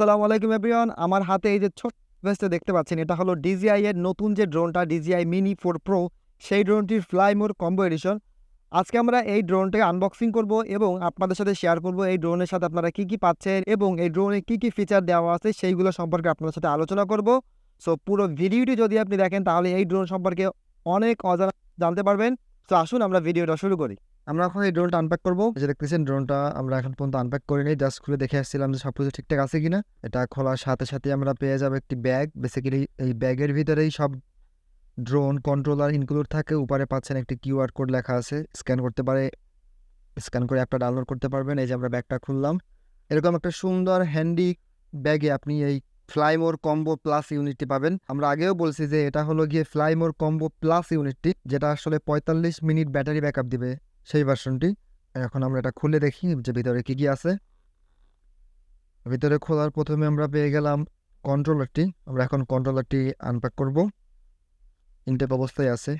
আসসালামু আলাইকুম এভরিওয়ান। আমার হাতে এই যে ছোট্ট ডিভাইসটা দেখতে পাচ্ছেন, এটা হলো DJI এর নতুন যে ড্রোনটা DJI Mini 4 Pro, সেই ড্রোনটির ফ্লাই মোর কম্বো এডিশন। আজকে আমরা এই ড্রোনটাকে আনবক্সিং করব এবং আপনাদের সাথে শেয়ার করব এই ড্রোনের সাথে আপনারা কি কি পাচ্ছেন এবং এই ড্রোনে কি কি ফিচার দেওয়া আছে সেইগুলো সম্পর্কে আপনাদের সাথে আলোচনা করব। সো পুরো ভিডিওটি যদি আপনি দেখেন তাহলে এই ড্রোন সম্পর্কে অনেক অজানা জানতে পারবেন। সো আসুন আমরা ভিডিওটা শুরু করি। আমরা এখন এই ড্রোনটা আনপ্যাক করবো। যে দেখতেছেন ড্রোনটা আমরা এখন পর্যন্ত আনপ্যাক করিনি, জাস্ট খুলে দেখে আসছিলাম যে সবকিছু ঠিকঠাক আছে কিনা। এটা খোলার সাথে সাথে আমরা পেয়ে যাবো একটি ব্যাগ। বেসিক্যালি এই ব্যাগের ভিতরেই সব ড্রোন কন্ট্রোলার ইনক্লুড থাকে। উপরে পাচ্ছেন একটি কিউআর কোড লেখা আছে, স্ক্যান করতে পারে, স্ক্যান করে অ্যাপটা ডাউনলোড করতে পারবেন। এই যে আমরা ব্যাগটা খুললাম, এরকম একটা সুন্দর হ্যান্ডি ব্যাগে আপনি এই ফ্লাইমোর কম্বো প্লাস ইউনিটটি পাবেন। আমরা আগেও বলছি যে এটা হলো গিয়ে ফ্লাইমোর কম্বো প্লাস ইউনিটটি, যেটা আসলে 45 মিনিট ব্যাটারি ব্যাকআপ দিবে, সেই ভার্সনটি। এখন আমরা এটা খুলে দেখি যে ভিতরে কি কি আছে। ভিতরে খোলার প্রথমে আমরা পেয়ে গেলাম কন্ট্রোলারটি। আমরা এখন কন্ট্রোলারটি আনপ্যাক করব। ইনটেক অবস্থায় আছে।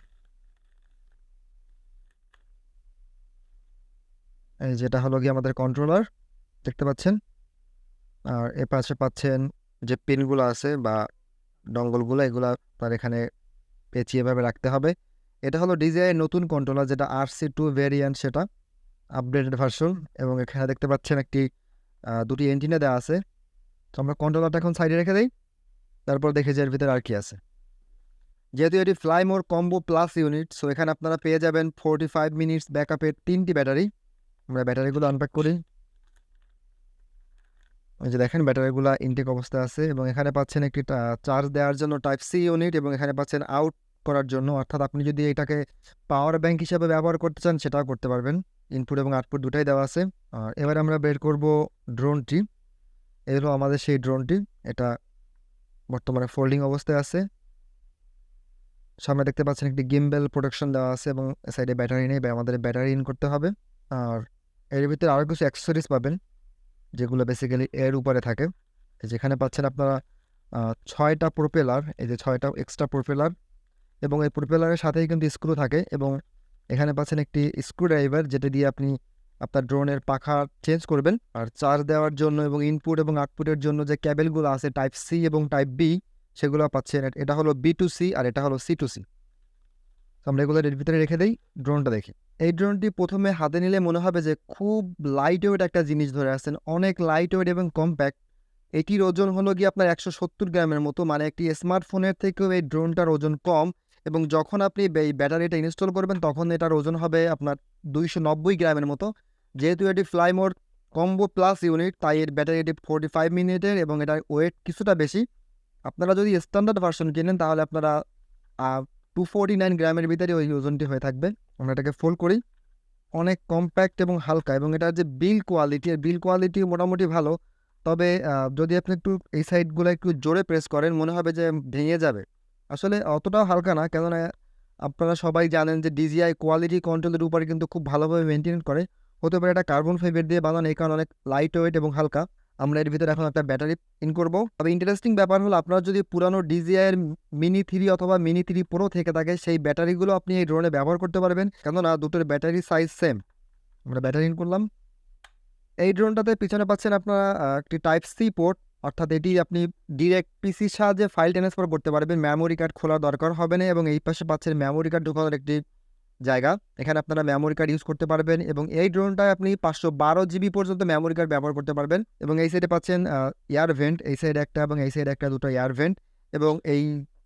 এই যেটা হলো গিয়ে আমাদের কন্ট্রোলার, দেখতে পাচ্ছেন। আর এ পাশে পাচ্ছেন যে পিনগুলো আছে বা ডঙ্গলগুলো, এগুলো তার এখানে পেঁচিয়ে এভাবে রাখতে হবে। এটা হলো DJI নতুন কন্ট্রোলার, যেটা RC2 ভেরিয়েন্ট, সেটা আপডেটেড ভার্সন। এবং এখানে দেখতে পাচ্ছেন একটি দুটি এন্টিনা দেওয়া আছে। তো আমরা কন্ট্রোলারটা এখন সাইডে রেখে দিই, তারপর দেখে যে এর ভিতরে আর কি আছে। যেহেতু এটি Fly More combo plus unit, so এখানে আপনারা পেয়ে যাবেন 45 মিনিটস ব্যাকআপের 3টি ব্যাটারি। আমরা ব্যাটারিগুলো আনপ্যাক করি। ওই যে দেখেন ব্যাটারিগুলো ইনটেক অবস্থায় আছে। এবং এখানে পাচ্ছেন একটি চার্জ দেওয়ার জন্য টাইপ সি ইউনিট, এবং এখানে পাচ্ছেন আউট করার জন্য, অর্থাৎ আপনি যদি এটাকে পাওয়ার ব্যাংক হিসাবে ব্যবহার করতে চান সেটাও করতে পারবেন। ইনপুট এবং আউটপুট দুটাই দেওয়া আছে। আর এবার আমরা বের করব ড্রোনটি। এই হলো আমাদের সেই ড্রোনটি। এটা বর্তমানে ফোল্ডিং অবস্থায় আছে। সামনে দেখতে পাচ্ছেন একটি গিম্বেল প্রোটেকশন দেওয়া আছে এবং সাইডে ব্যাটারি নেই, আমাদের ব্যাটারি ইন করতে হবে। আর এর ভিতরে আরও কিছু অ্যাক্সেসরিজ পাবেন যেগুলো বেসিক্যালি এর উপরে থাকে। যেখানে পাচ্ছেন আপনারা 6টা প্রোপেলার, এই যে 6টা এক্সট্রা প্রোপেলার, এবং এই প্রোপেলারের সাথেই কিন্তু স্ক্রু থাকে। এবং এখানে পাচ্ছেন একটি স্ক্রু ড্রাইভার, যেটা দিয়ে আপনি আপনার ড্রোনের পাখা চেঞ্জ করবেন। আর চার্জ দেওয়ার জন্য এবং ইনপুট এবং আউটপুটের জন্য যে ক্যাবেলগুলো আছে টাইপ সি এবং টাইপ বি, সেগুলো পাচ্ছেন। এটা হলো B2C আর এটা হলো C2C। আমরা এগুলো এর ভিতরে রেখে দিই, ড্রোনটা দেখি। এই ড্রোনটি প্রথমে হাতে নিলে মনে হবে যে খুব লাইট ওয়েট একটা জিনিস ধরে আসছেন, অনেক লাইট ওয়েট এবং কম্প্যাক্ট। এটির ওজন হলো গিয়ে আপনার 170 গ্রামের মতো, মানে একটি স্মার্টফোনের থেকেও এই ড্রোনটার ওজন কম। এবং যখন আপনি এই ব্যাটারিটা ইনস্টল করবেন তখন এটার ওজন হবে আপনার 290 গ্রামের মতো। যেহেতু এটি ফ্লাইমোর কম্বো প্লাস ইউনিট, তাই এর ব্যাটারিটি 45 মিনিটের এবং এটার ওয়েট কিছুটা বেশি। আপনারা যদি স্ট্যান্ডার্ড ভার্সন কিনেন তাহলে আপনারা 249 গ্রামের ভিতরে ওই ওজনটি হয়ে থাকবে। আমরা এটাকে ফোল্ড করি। অনেক কম্প্যাক্ট এবং হালকা, এবং এটার যে বিল্ড কোয়ালিটি মোটামুটি ভালো। তবে যদি আপনি একটু এই সাইডগুলো একটু জোরে প্রেস করেন মনে হবে যে ভেঙে যাবে। আসলে অতটাও হালকা না, কেননা আপনারা সবাই জানেন যে DJI কোয়ালিটি কন্ট্রোলের উপরে কিন্তু খুব ভালোভাবে মেনটেন করে। হতে পারে এটা কার্বন ফাইবার দিয়ে বানানো, এই কারণে অনেক লাইট ওয়েট এবং হালকা। আমরা এর ভিতরে এখন একটা ব্যাটারি ইন করব। তবে ইন্টারেস্টিং ব্যাপার হলো, আপনারা যদি পুরানো DJI এর Mini 3 অথবা Mini 3 Pro থেকে থাকে, সেই ব্যাটারিগুলো আপনি এই ড্রোনে ব্যবহার করতে পারবেন, কেননা দুটোর ব্যাটারি সাইজ সেম। আমরা ব্যাটারি ইন করলাম। এই ড্রোনটাতে পিছনে পাচ্ছেন আপনারা একটি টাইপ সি পোর্ট, অর্থাৎ এটি আপনি ডিরেক্ট পিসির সাহায্যে ফাইল ট্রান্সফার করতে পারবেন, মেমোরি কার্ড খোলার দরকার হবে না। এবং এই পাশে পাচ্ছেন মেমোরি কার্ড ঢোকানোর একটি জায়গা, এখানে আপনারা মেমোরি কার্ড ইউজ করতে পারবেন। এবং এই ড্রোনটায় আপনি 512 GB পর্যন্ত মেমোরি কার্ড ব্যবহার করতে পারবেন। এবং এই সাইডে পাচ্ছেন এয়ার ভেন্ট, এই সাইডে একটা এবং এই সাইডে একটা, দুটো এয়ার ভেন্ট। এবং এই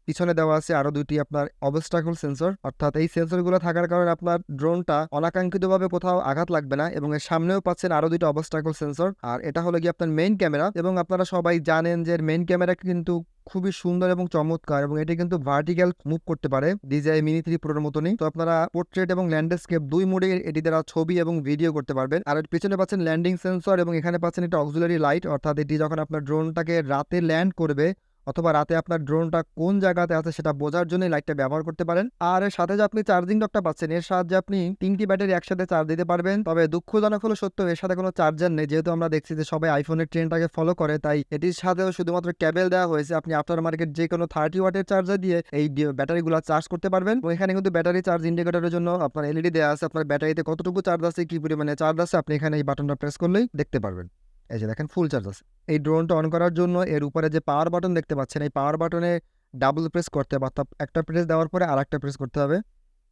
পিছনে দেওয়া আছে আরো দুটি আপনার অবস্টাকল সেন্সর, অর্থাৎ এই সেন্সরগুলো থাকার কারণে আপনার ড্রোনটা অনাকাঙ্ক্ষিতভাবে কোথাও আঘাত লাগবে না। এবং এর সামনেও পাচ্ছেন আরো দুটো অবস্টাকল সেন্সর। আর এটা হলো কি আপনার মেইন ক্যামেরা, এবং আপনারা সবাই জানেন যে মেইন ক্যামেরা কিন্তু খুবই সুন্দর এবং চমৎকার, এবং এটি কিন্তু ভার্টিক্যাল মুভ করতে পারে DJI Mini 3 Pro মতনই। তো আপনারা পোর্ট্রেট এবং ল্যান্ডস্কেপ দুই মোডে এটি দ্বারা ছবি এবং ভিডিও করতে পারবেন। আর এর পিছনে পাচ্ছেন ল্যান্ডিং সেন্সর, এবং এখানে পাচ্ছেন একটা অক্সিলারি লাইট, অর্থাৎ এটি যখন আপনার ড্রোনটাকে রাতে ল্যান্ড করবে অথবা রাতে আপনার ড্রোনটা কোন জায়গাতে আছে সেটা বোঝার জন্য লাইটটা ব্যবহার করতে পারেন। আর এর সাথে যে আপনি চার্জিং ডকটা পাচ্ছেন, এর সাহায্যে আপনি 3টি ব্যাটারি একসাথে চার্জ দিতে পারবেন। তবে দুঃখজনক হলো সত্য, এর সাথে কোনো চার্জার নেই। যেহেতু আমরা দেখছি যে সবাই আইফোনের ট্রেন্ডটাকে ফলো করে, তাই এটির সাথেও শুধুমাত্র কেবল দেওয়া হয়েছে। আপনি আফটার মার্কেট যে কোনো 30 ওয়াটের চার্জার দিয়ে এই ব্যাটারিগুলো চার্জ করতে পারবেন। এবং এখানে কিন্তু ব্যাটারি চার্জ ইন্ডিকেটরের জন্য আপনার LED দেওয়া আছে। আপনার ব্যাটারিতে কতটুকু চার্জ আছে, কি পরিমাণে চার্জ আছে, আপনি এখানে এই বাটনটা প্রেস করলেই দেখতে পারবেন। এই যে দেখেন ফুল চার্জ আছে। এই ড্রোনটা অন করার জন্য এর উপরে যে পাওয়ার বাটন দেখতে পাচ্ছেন, এই পাওয়ার বাটনে ডাবল প্রেস করতে হবে, অর্থাৎ একটা প্রেস দেওয়ার পরে আর একটা প্রেস করতে হবে,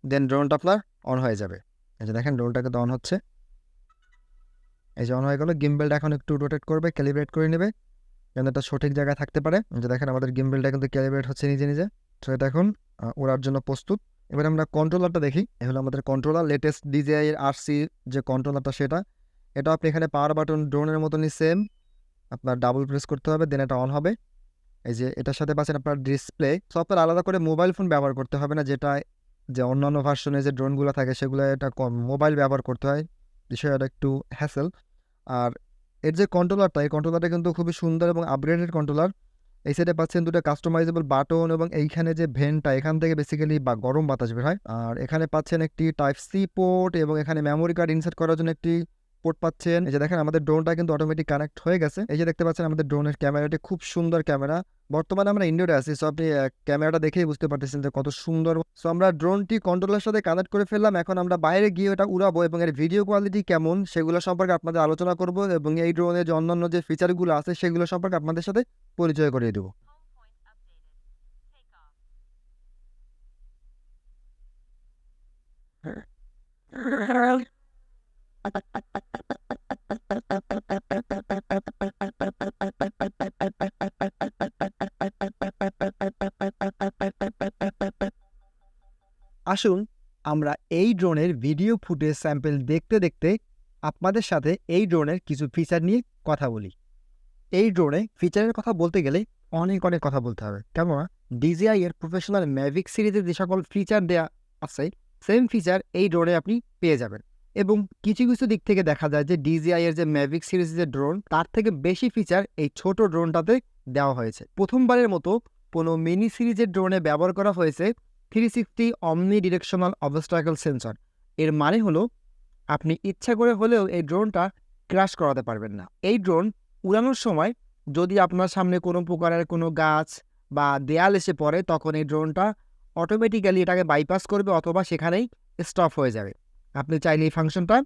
দেন ড্রোনটা আপনার অন হয়ে যাবে। এই যে দেখেন ড্রোনটা কিন্তু অন হচ্ছে, এই যে অন হয়ে গেল। গিম্বেলটা এখন একটু রোটেট করবে, ক্যালিব্রেট করে নেবে যেন এটা সঠিক জায়গায় থাকতে পারে। যে দেখেন আমাদের গিম্বেলটা কিন্তু ক্যালিব্রেট হচ্ছে নিজে নিজে। তো এটা এখন ওড়ার জন্য প্রস্তুত। এবার আমরা কন্ট্রোলারটা দেখি। এ হলো আমাদের কন্ট্রোলার, লেটেস্ট DJI এর RC যে কন্ট্রোলারটা সেটা। এটা আপনি এখানে পাওয়ার বাটন ড্রোনের মতনই সেম, আপনার ডাবল প্রেস করতে হবে, দেন এটা অন হবে। এই যে এটার সাথে পাচ্ছেন আপনার ডিসপ্লে। সো আপনার আলাদা করে মোবাইল ফোন ব্যবহার করতে হবে না, যেটা যে অন্যান্য ভার্সনে যে ড্রোনগুলো থাকে সেগুলো এটা কম মোবাইল ব্যবহার করতে হয়, বিষয়টা একটু হ্যাসেল। আর এর যে কন্ট্রোলারটা, এই কন্ট্রোলারটা কিন্তু খুবই সুন্দর এবং আপগ্রেডেড কন্ট্রোলার। এই সাইডে পাচ্ছেন দুটো কাস্টমাইজেবল বাটন এবং এইখানে যে ভেন্টটা, এখান থেকে বেসিক্যালি বা গরম বাতাস বের হয়। আর এখানে পাচ্ছেন একটি টাইপ-সি পোর্ট এবং এখানে মেমোরি কার্ড ইনসার্ট করার জন্য একটি পোর্ট পাচ্ছেন। এই যে দেখেন আমাদের ড্রোনটা কিন্তু অটোমেটিক কানেক্ট হয়ে গেছে। এই যে দেখতে পাচ্ছেন আমাদের ড্রোনের ক্যামেরাটি খুব সুন্দর ক্যামেরা। বর্তমানে আমরা ইন্ডোরে আছি, সো আপনি ক্যামেরাটা দেখেই বুঝতে পারতেছেন যে কত সুন্দর। সো আমরা ড্রোনটি কন্ট্রোলারের সাথে কানেক্ট করে ফেললাম। এখন আমরা বাইরে গিয়ে ওটা উড়াবো এবং এর ভিডিও কোয়ালিটি কেমন সেগুলো সম্পর্কে আপনাদের আলোচনা করব এবং এই ড্রোনের যে অন্যান্য যে ফিচারগুলো আছে সেগুলো সম্পর্কে আপনাদের সাথে পরিচয় করিয়ে দেবো। আসুন আমরা এই ড্রোনের ভিডিও ফুটেজ স্যাম্পল দেখতে দেখতে আপনাদের সাথে এই ড্রোনের কিছু ফিচার নিয়ে কথা বলি। এই ড্রোনে ফিচারের কথা বলতে গেলে অনেক কথা বলতে হবে, কেননা DJI এর প্রফেশনাল ম্যাভিক সিরিজের যে সকল ফিচার দেওয়া আছে সেম ফিচার এই ড্রোনে আপনি পেয়ে যাবেন। এবং কিছু দিক থেকে দেখা যায় যে DJI এর যে ম্যাভিক সিরিজের যে ড্রোন, তার থেকে বেশি ফিচার এই ছোট ড্রোনটাতে দেওয়া হয়েছে। প্রথমবারের মতো কোনো মিনি সিরিজের ড্রোনে ব্যবহার করা হয়েছে 360 অমনি ডিরেকশনাল অবস্ট্রাকল সেন্সর। এর মানে হলো আপনি ইচ্ছা করে হলেও এই ড্রোনটা ক্র্যাশ করাতে পারবেন না। এই ড্রোন উড়ানোর সময় যদি আপনার সামনে কোনো প্রকারের কোনো গাছ বা দেয়াল এসে পড়ে, তখন এই ড্রোনটা অটোমেটিক্যালি এটাকে বাইপাস করবে অথবা সেখানেই স্টপ হয়ে যাবে। আপনি চাইলে এই ফাংশনটা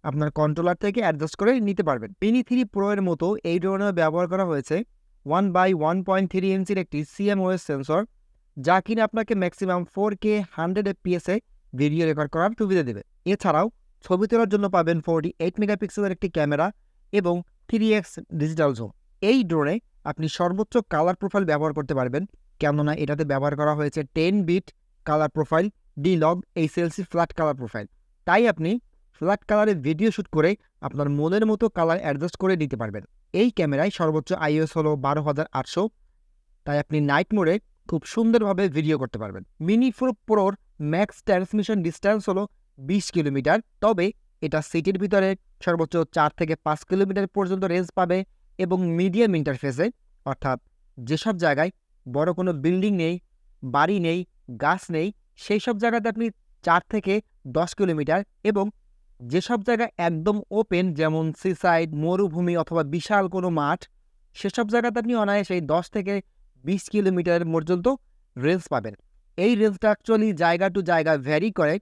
আপনার কন্ট্রোলার থেকে অ্যাডজাস্ট করে নিতে পারবেন। মিনি 3 প্রো এর মতো এই ড্রোনে ব্যবহার করা হয়েছে 1/1.3 ইঞ্চির একটি CMOS সেন্সর, যা কিনা আপনাকে ম্যাক্সিমাম 4K 100 FPS এ ভিডিও রেকর্ড করার সুবিধা দেবে। এছাড়াও ছবি তোলার জন্য পাবেন 48 মেগাপিক্সেলের একটি ক্যামেরা এবং 3x ডিজিটাল জুম। এই ড্রোনে আপনি সর্বোচ্চ কালার প্রোফাইল ব্যবহার করতে পারবেন, কেননা এটাতে ব্যবহার করা হয়েছে 10 bit colour profile D-Log HLC flat colour profile. তাই আপনি ফ্ল্যাট কালারে ভিডিও শ্যুট করে আপনার মনের মতো কালার অ্যাডজাস্ট করে নিতে পারবেন। এই ক্যামেরায় সর্বোচ্চ ISO হলো 12800, তাই আপনি নাইট মোডে খুব সুন্দরভাবে ভিডিও করতে পারবেন। মিনি প্রোর ম্যাক্স ট্রান্সমিশন ডিস্ট্যান্স হলো 20 কিলোমিটার, তবে এটা সিটির ভিতরে সর্বোচ্চ 4 থেকে 5 কিলোমিটার পর্যন্ত রেঞ্জ পাবে এবং মিডিয়াম ইন্টারফেসে, অর্থাৎ যেসব জায়গায় বড় কোনো বিল্ডিং নেই, বাড়ি নেই, গাছ নেই, সেই সব জায়গাতে আপনি 4 থেকে 10 কিলোমিটার, এবং যেসব জায়গা একদম ওপেন যেমন সিসাইড, মরুভূমি অথবা বিশাল কোনো মাঠ, সেসব জায়গাতে আপনি অনায়াসে 10 থেকে 20 কিলোমিটার পর্যন্ত রেঞ্জ পাবেন। এই রেঞ্জটা অ্যাকচুয়ালি জায়গা টু জায়গা ভ্যারি করে,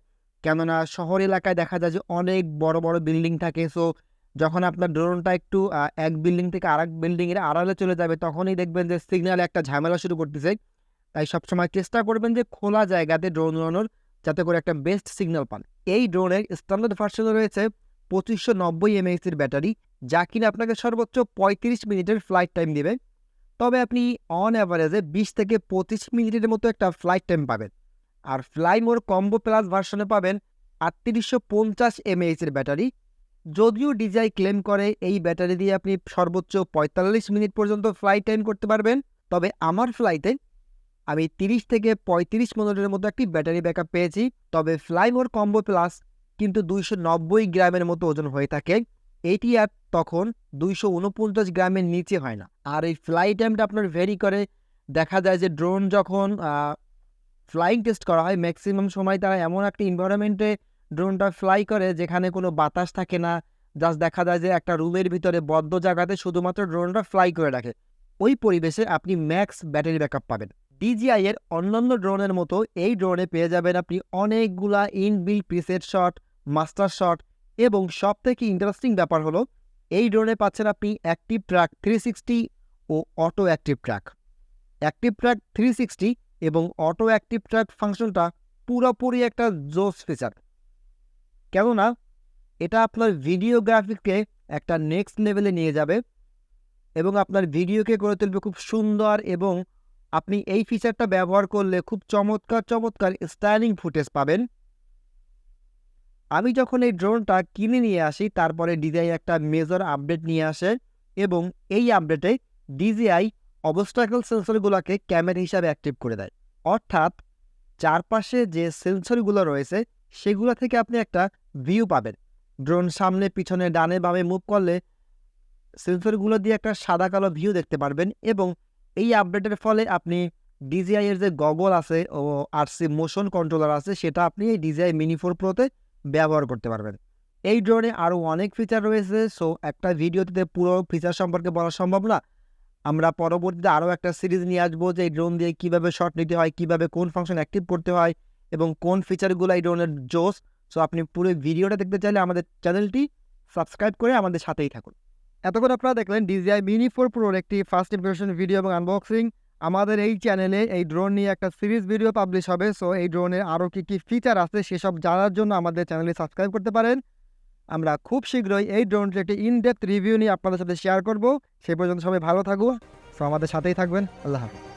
কেননা শহর এলাকায় দেখা যায় যে অনেক বড় বিল্ডিং থাকে। সো যখন আপনার ড্রোনটা একটু এক বিল্ডিং থেকে আরেক বিল্ডিংয়ের আড়ালে চলে যাবে, তখনই দেখবেন যে সিগন্যালে একটা ঝামেলা শুরু করতেছে। তাই সবসময় চেষ্টা করবেন যে খোলা জায়গাতে ড্রোন উড়ানোর, যাতে করে একটা বেস্ট সিগন্যাল পান। এই ড্রোনের স্ট্যান্ডার্ড ভার্সনে রয়েছে 2590 mAh এর ব্যাটারি, যা কিনা আপনাকে সর্বোচ্চ 35 মিনিটের ফ্লাইট টাইম দেবে। তবে আপনি অন অ্যাভারেজে 20 থেকে 25 মিনিটের মতো একটা ফ্লাইট টাইম পাবেন। আর ফ্লাই মোর কম্বো প্লাস ভার্সনে পাবেন 3850 mAh এর ব্যাটারি। যদিও DJI ক্লেম করে এই ব্যাটারি দিয়ে আপনি সর্বোচ্চ 45 মিনিট পর্যন্ত ফ্লাইট টাইম করতে পারবেন, তবে আমার ফ্লাইটে আমি 30 থেকে 35 মিনিটের মতো একটি ব্যাটারি ব্যাকআপ পেয়েছি। তবে ফ্লাই মোর কম্বো প্লাস কিন্তু 290 গ্রামের মতো ওজন হয়ে থাকে, এটি আর তখন 249 গ্রামের নিচে হয় না। আর এই ফ্লাই টাইমটা আপনার ভেরি করে। দেখা যায় যে ড্রোন যখন ফ্লাইং টেস্ট করা হয়, ম্যাক্সিমাম সময় তারা এমন একটা এনভায়রনমেন্টে ড্রোনটা ফ্লাই করে যেখানে কোনো বাতাস থাকে না, জাস্ট দেখা যায় যে একটা রুমের ভিতরে বদ্ধ জায়গাতে শুধুমাত্র ড্রোনটা ফ্লাই করে রাখে। ওই পরিবেশে আপনি ম্যাক্স ব্যাটারি ব্যাকআপ পাবেন। DJI এর অন্যান্য ড্রোনের মতো এই ড্রোনে পেয়ে যাবেন আপনি অনেকগুলা inbuilt preset shot, master shot, এবং সবথেকে ইন্টারেস্টিং ব্যাপার হলো এই ড্রোনে পাচ্ছেন আপনি অ্যাক্টিভ ট্র্যাক 360 ও auto active track. Active track 360 এবং অটো অ্যাক্টিভ ট্র্যাক ফাংশনটা পুরোপুরি একটা জোস ফিচার, কেননা এটা আপনার ভিডিওগ্রাফিকে একটা নেক্সট লেভেলে নিয়ে যাবে এবং আপনার ভিডিওকে করে তুলবে খুব সুন্দর, এবং আপনি এই ফিচারটা ব্যবহার করলে খুব চমৎকার চমৎকার স্টাইলিং ফুটেজ পাবেন। আমি যখন এই ড্রোনটা কিনে নিয়ে আসি, তারপরে DJI একটা মেজর আপডেট নিয়ে আসে এবং এই আপডেটে DJI অবস্টাকল সেন্সরগুলোকে ক্যামেরা হিসাবে অ্যাক্টিভ করে দেয়। অর্থাৎ চারপাশে যে সেন্সরগুলো রয়েছে সেগুলো থেকে আপনি একটা ভিউ পাবেন। ড্রোন সামনে পিছনে ডানে বামে মুভ করলে সেন্সরগুলো দিয়ে একটা সাদা কালো ভিউ দেখতে পারবেন, এবং এই আপডেটের ফলে আপনি DJI এর যে গগল আছে ও RC মোশন কন্ট্রোলার আছে সেটা আপনি এই DJI Mini 4 Proতে ব্যবহার করতে পারবেন। এই ড্রোনে আরও অনেক ফিচার রয়েছে, সো একটা ভিডিওতে পুরো ফিচার সম্পর্কে বলা সম্ভব না। আমরা পরবর্তীতে আরও একটা সিরিজ নিয়ে আসবো যে এই ড্রোন দিয়ে কীভাবে শট নিতে হয়, কীভাবে কোন ফাংশন অ্যাক্টিভ করতে হয় এবং কোন ফিচারগুলো এই ড্রোনের জোস। সো আপনি পুরো ভিডিওটা দেখতে চাইলে আমাদের চ্যানেলটি সাবস্ক্রাইব করে আমাদের সাথেই থাকুন। এতক্ষণ আপনারা দেখলেন DJI Mini 4 Proর একটি ফার্স্ট ইমপ্রেশন ভিডিও এবং আনবক্সিং। আমাদের এই চ্যানেলে এই ড্রোন নিয়ে একটা সিরিজ ভিডিও পাবলিশ হবে, সো এই ড্রোনের আরও কী কী ফিচার আছে সেসব জানার জন্য আমাদের চ্যানেলে সাবস্ক্রাইব করতে পারেন। আমরা খুব শীঘ্রই এই ড্রোনটির একটি ইনডেপথ রিভিউ নিয়ে আপনাদের সাথে শেয়ার করব। সেই পর্যন্ত সবাই ভালো থাকুন, সো আমাদের সাথেই থাকবেন। আল্লাহ হাফেজ।